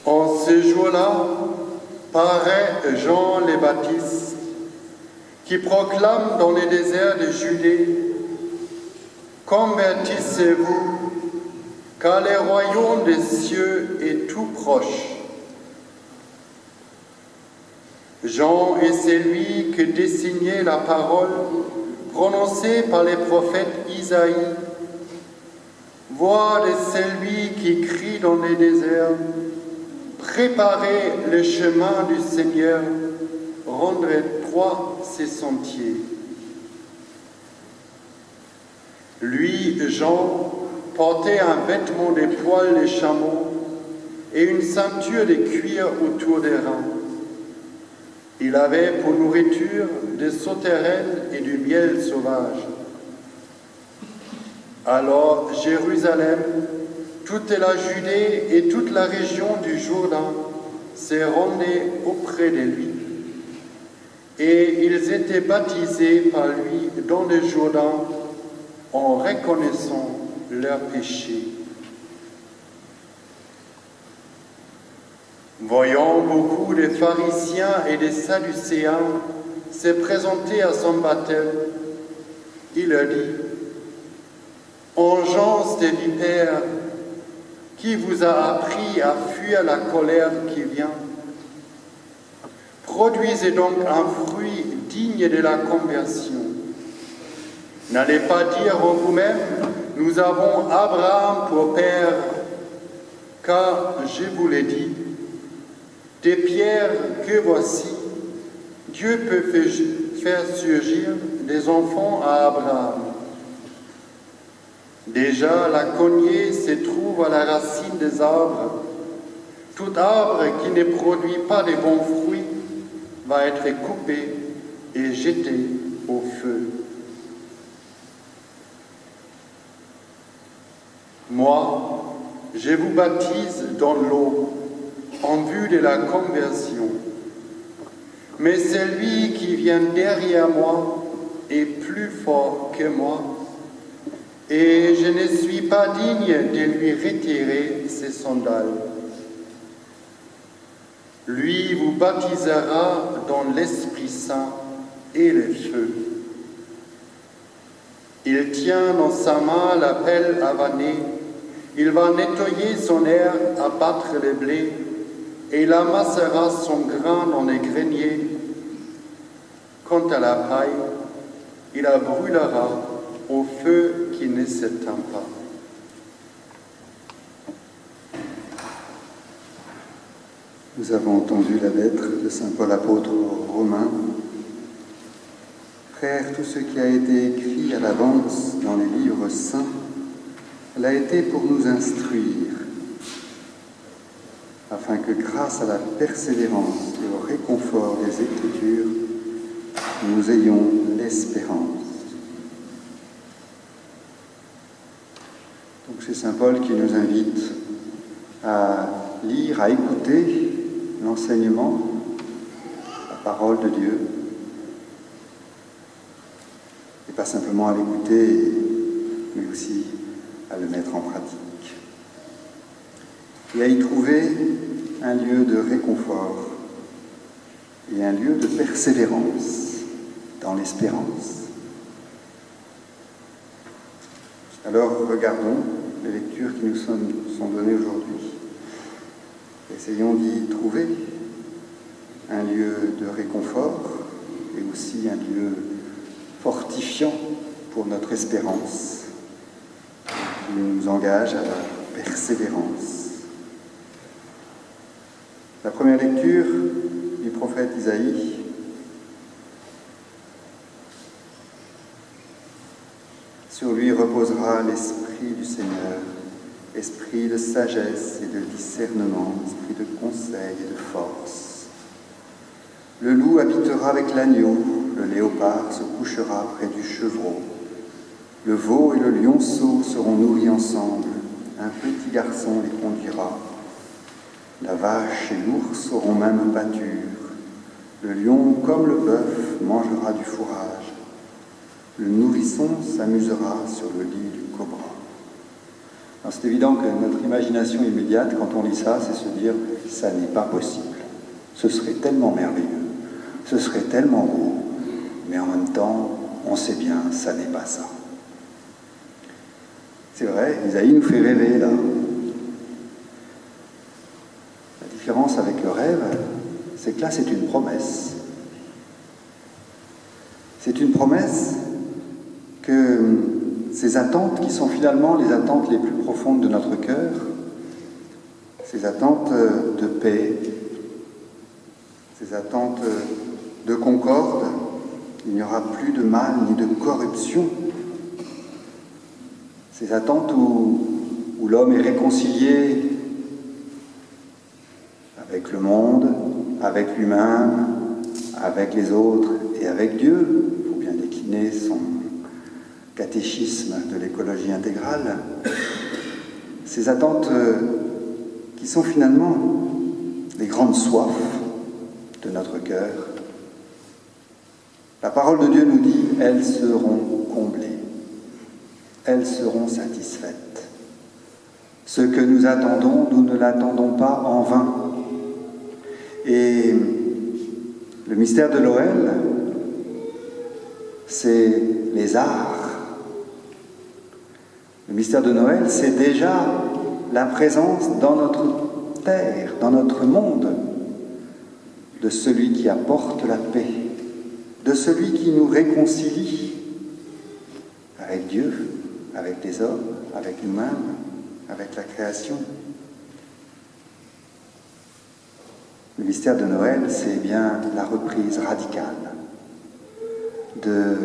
En ce jour-là, paraît Jean le Baptiste, qui proclame dans les déserts de Judée: Convertissez-vous, car le royaume des cieux est tout proche. Jean est celui que désignait la parole prononcée par les prophètes Isaïe. Voix de celui qui crie dans les déserts: Préparez le chemin du Seigneur, rendez droit ses sentiers. Lui, Jean, portait un vêtement de poils de chameau et une ceinture de cuir autour des reins. Il avait pour nourriture des sauterelles et du miel sauvage. Alors Jérusalem, toute la Judée et toute la région du Jourdain se rendaient auprès de lui. Et ils étaient baptisés par lui dans le Jourdain en reconnaissant leurs péchés. Voyant beaucoup de pharisiens et de sadducéens se présenter à son baptême, il leur dit: Engeance des vipères, qui vous a appris à fuir la colère qui vient? Produisez donc un fruit digne de la conversion. N'allez pas dire en vous-même: Nous avons Abraham pour père, car je vous l'ai dit, des pierres que voici, Dieu peut faire surgir des enfants à Abraham. Déjà, la cognée se trouve à la racine des arbres. Tout arbre qui ne produit pas de bons fruits va être coupé et jeté au feu. Moi, je vous baptise dans l'eau en vue de la conversion. Mais celui qui vient derrière moi est plus fort que moi, et je ne suis pas digne de lui retirer ses sandales. Lui vous baptisera dans l'Esprit Saint et le feu. Il tient dans sa main la pelle avanée. Il va nettoyer son aire, abattre le blé, et il amassera son grain dans les greniers. Quant à la paille, il la brûlera au feu qui ne s'éteint pas. Nous avons entendu la lettre de saint Paul apôtre aux Romains. Frères, tout ce qui a été écrit à l'avance dans les livres saints l'a été pour nous instruire, afin que grâce à la persévérance et au réconfort des Écritures, nous ayons l'espérance. Donc c'est saint Paul qui nous invite à lire, à écouter l'enseignement, la parole de Dieu, et pas simplement à l'écouter, mais aussi à le mettre en pratique. Et à y trouver un lieu de réconfort et un lieu de persévérance dans l'espérance. Alors regardons les lectures qui nous sont données aujourd'hui. Essayons d'y trouver un lieu de réconfort et aussi un lieu fortifiant pour notre espérance, qui nous engage à la persévérance. La première lecture du prophète Isaïe. Sur lui reposera l'esprit du Seigneur, esprit de sagesse et de discernement, esprit de conseil et de force. Le loup habitera avec l'agneau, le léopard se couchera près du chevreau. Le veau et le lionceau seront nourris ensemble, un petit garçon les conduira. La vache et l'ours auront même pâture. Le lion, comme le bœuf, mangera du fourrage. Le nourrisson s'amusera sur le lit du cobra. C'est évident que notre imagination immédiate, quand on lit ça, c'est se dire, ça n'est pas possible. Ce serait tellement merveilleux, ce serait tellement beau, mais en même temps, on sait bien, ça n'est pas ça. C'est vrai, Isaïe nous fait rêver là. La différence avec le rêve, c'est que là, c'est une promesse. C'est une promesse que ces attentes qui sont finalement les attentes les plus profondes de notre cœur, ces attentes de paix, ces attentes de concorde, il n'y aura plus de mal ni de corruption. Ces attentes où l'homme est réconcilié avec le monde, avec lui-même, avec les autres et avec Dieu. Il faut bien décliner son catéchisme de l'écologie intégrale. Ces attentes qui sont finalement les grandes soifs de notre cœur. La parole de Dieu nous dit, elles seront comblées, elles seront satisfaites. Ce que nous attendons, nous ne l'attendons pas en vain. Et le mystère de Noël, c'est les arts. Le mystère de Noël, c'est déjà la présence dans notre terre, dans notre monde, de celui qui apporte la paix, de celui qui nous réconcilie avec Dieu, avec les hommes, avec nous-mêmes, avec la création. Le mystère de Noël, c'est bien la reprise radicale de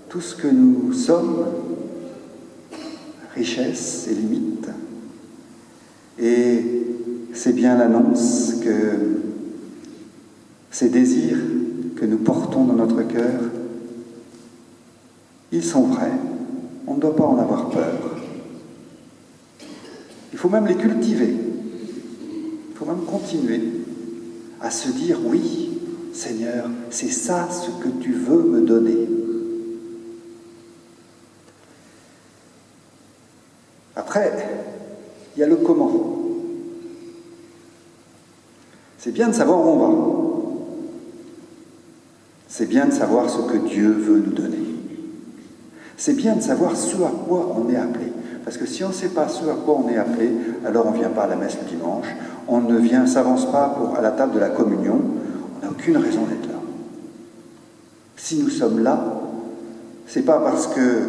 tout ce que nous sommes, richesse et limites. Et c'est bien l'annonce que ces désirs que nous portons dans notre cœur, ils sont vrais. On ne doit pas en avoir peur. Il faut même les cultiver. Il faut même continuer à se dire, oui, Seigneur, c'est ça ce que tu veux me donner. Après, il y a le comment. C'est bien de savoir où on va. C'est bien de savoir ce que Dieu veut nous donner. C'est bien de savoir ce à quoi on est appelé. Parce que si on ne sait pas ce à quoi on est appelé, alors on ne vient pas à la messe le dimanche, on ne s'avance pas à la table de la communion, on n'a aucune raison d'être là. Si nous sommes là, ce n'est pas parce que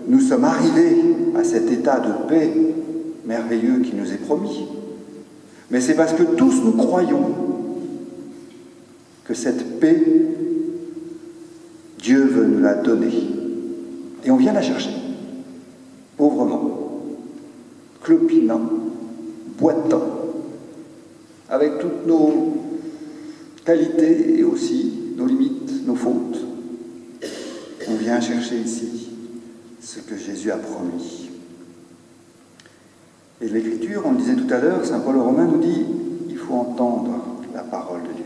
nous sommes arrivés à cet état de paix merveilleux qui nous est promis, mais c'est parce que tous nous croyons que cette paix, Dieu veut nous la donner. Et on vient la chercher, pauvrement, clopinant, boitant, avec toutes nos qualités et aussi nos limites, nos fautes. On vient chercher ici ce que Jésus a promis. Et l'Écriture, on le disait tout à l'heure, saint Paul aux Romains nous dit, il faut entendre la parole de Dieu.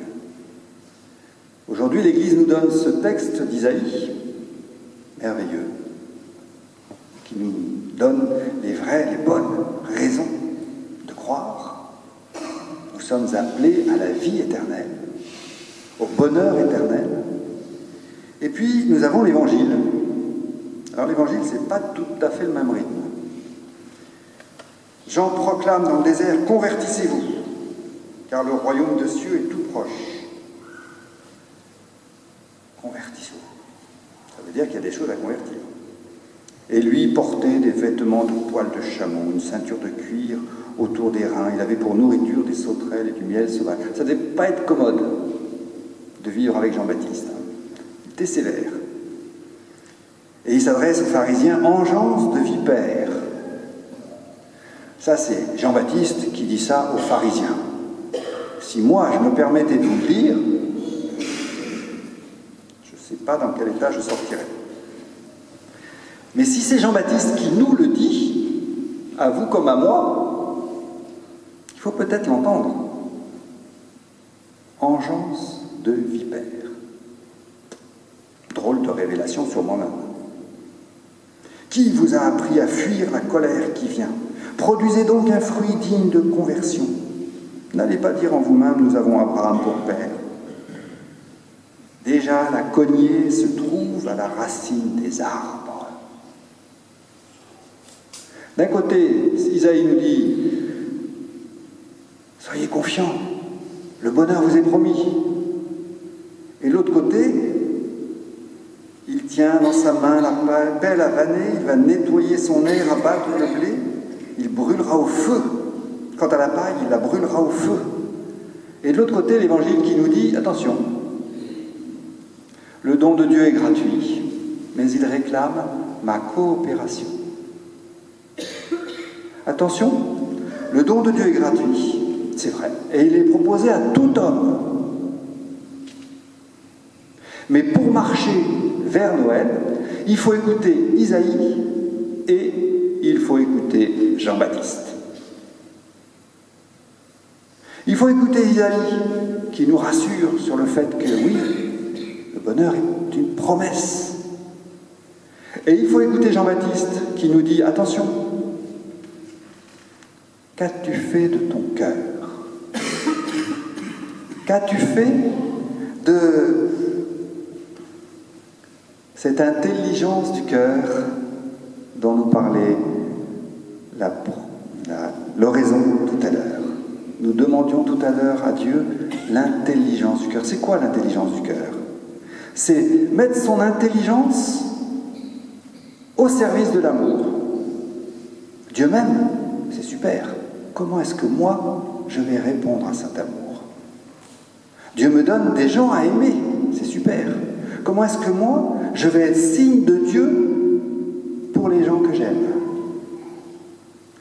Aujourd'hui, l'Église nous donne ce texte d'Isaïe, merveilleux, qui nous donne les vraies, les bonnes raisons de croire. Nous sommes appelés à la vie éternelle, au bonheur éternel. Et puis, nous avons l'Évangile. Alors l'Évangile, ce n'est pas tout à fait le même rythme. Jean proclame dans le désert, « Convertissez-vous, car le royaume de cieux est tout proche. » Convertissez-vous. Ça veut dire qu'il y a des choses à convertir. Et lui portait des vêtements de poils de chameau, une ceinture de cuir autour des reins. Il avait pour nourriture des sauterelles et du miel sauvage. Ça ne devait pas être commode de vivre avec Jean-Baptiste. Il était sévère. Et il s'adresse aux pharisiens, « engeance de vipères ». Ça, c'est Jean-Baptiste qui dit ça aux pharisiens. Si moi, je me permettais de vous le dire, je ne sais pas dans quel état je sortirais. Mais si c'est Jean-Baptiste qui nous le dit, à vous comme à moi, il faut peut-être l'entendre. Engeance de vipères. Drôle de révélation sur moi-même. Qui vous a appris à fuir la colère qui vient ? Produisez donc un fruit digne de conversion. N'allez pas dire en vous-même, nous avons Abraham pour père. Déjà, la cognée se trouve à la racine des arbres. D'un côté, Isaïe nous dit, soyez confiants, le bonheur vous est promis. Et de l'autre côté, il tient dans sa main la pelle à vanner, il va nettoyer son air, abattre le blé, il brûlera au feu. Quant à la paille, il la brûlera au feu. Et de l'autre côté, l'évangile qui nous dit, attention, le don de Dieu est gratuit, mais il réclame ma coopération. Attention, le don de Dieu est gratuit, c'est vrai, et il est proposé à tout homme. Mais pour marcher vers Noël, il faut écouter Isaïe et il faut écouter Jean-Baptiste. Il faut écouter Isaïe qui nous rassure sur le fait que oui, le bonheur est une promesse. Et il faut écouter Jean-Baptiste qui nous dit, attention, qu'as-tu fait de ton cœur? Qu'as-tu fait de cette intelligence du cœur dont nous parlait l'oraison tout à l'heure? Nous demandions tout à l'heure à Dieu l'intelligence du cœur. C'est quoi l'intelligence du cœur? C'est mettre son intelligence au service de l'amour. Dieu m'aime, c'est super. Comment est-ce que moi, je vais répondre à cet amour? Dieu me donne des gens à aimer, c'est super. Comment est-ce que moi, je vais être signe de Dieu pour les gens que j'aime?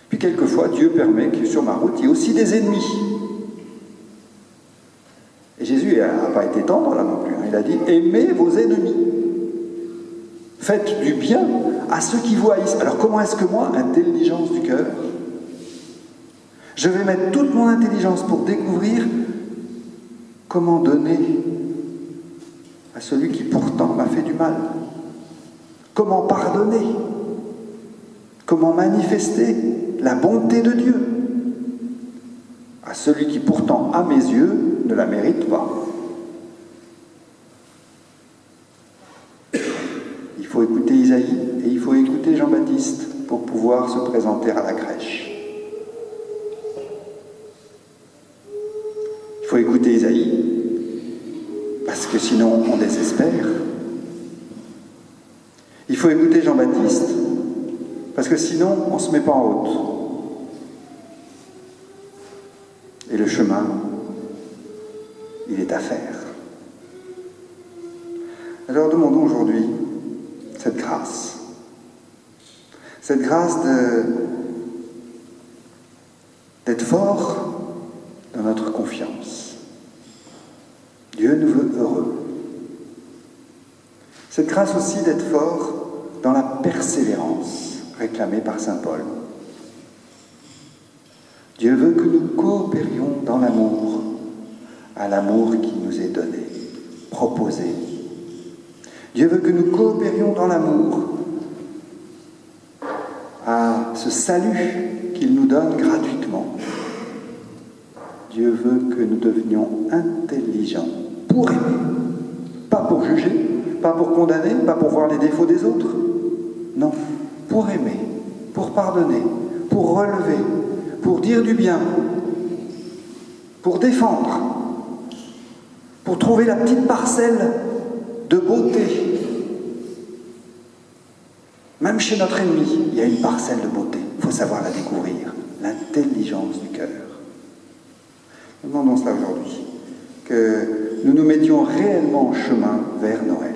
Puis quelquefois, Dieu permet que sur ma route, il y ait aussi des ennemis. Et Jésus n'a pas été tendre là non plus. Il a dit, aimez vos ennemis. Faites du bien à ceux qui vous haïssent. Alors comment est-ce que moi, intelligence du cœur, je vais mettre toute mon intelligence pour découvrir comment donner à celui qui pourtant m'a fait du mal? Comment pardonner? Comment manifester la bonté de Dieu à celui qui pourtant, à mes yeux, ne la mérite pas? Il faut écouter Isaïe et il faut écouter Jean-Baptiste pour pouvoir se présenter à la crèche. Il faut écouter Isaïe parce que sinon on désespère. Il faut écouter Jean-Baptiste parce que sinon on ne se met pas en route. Et le chemin, il est à faire. Alors demandons aujourd'hui cette grâce d'être fort dans notre confiance. Dieu nous veut heureux. Cette grâce aussi d'être fort dans la persévérance réclamée par saint Paul. Dieu veut que nous coopérions dans l'amour, à l'amour qui nous est donné, proposé. Dieu veut que nous coopérions dans l'amour, à ce salut qu'il nous donne gratuitement. Dieu veut que nous devenions intelligents pour aimer, pas pour juger, pas pour condamner, pas pour voir les défauts des autres. Non, pour aimer, pour pardonner, pour relever, pour dire du bien, pour défendre, pour trouver la petite parcelle de beauté. Même chez notre ennemi, il y a une parcelle de beauté. Il faut savoir la découvrir, l'intelligence du cœur. Nous demandons cela aujourd'hui, que nous nous mettions réellement en chemin vers Noël.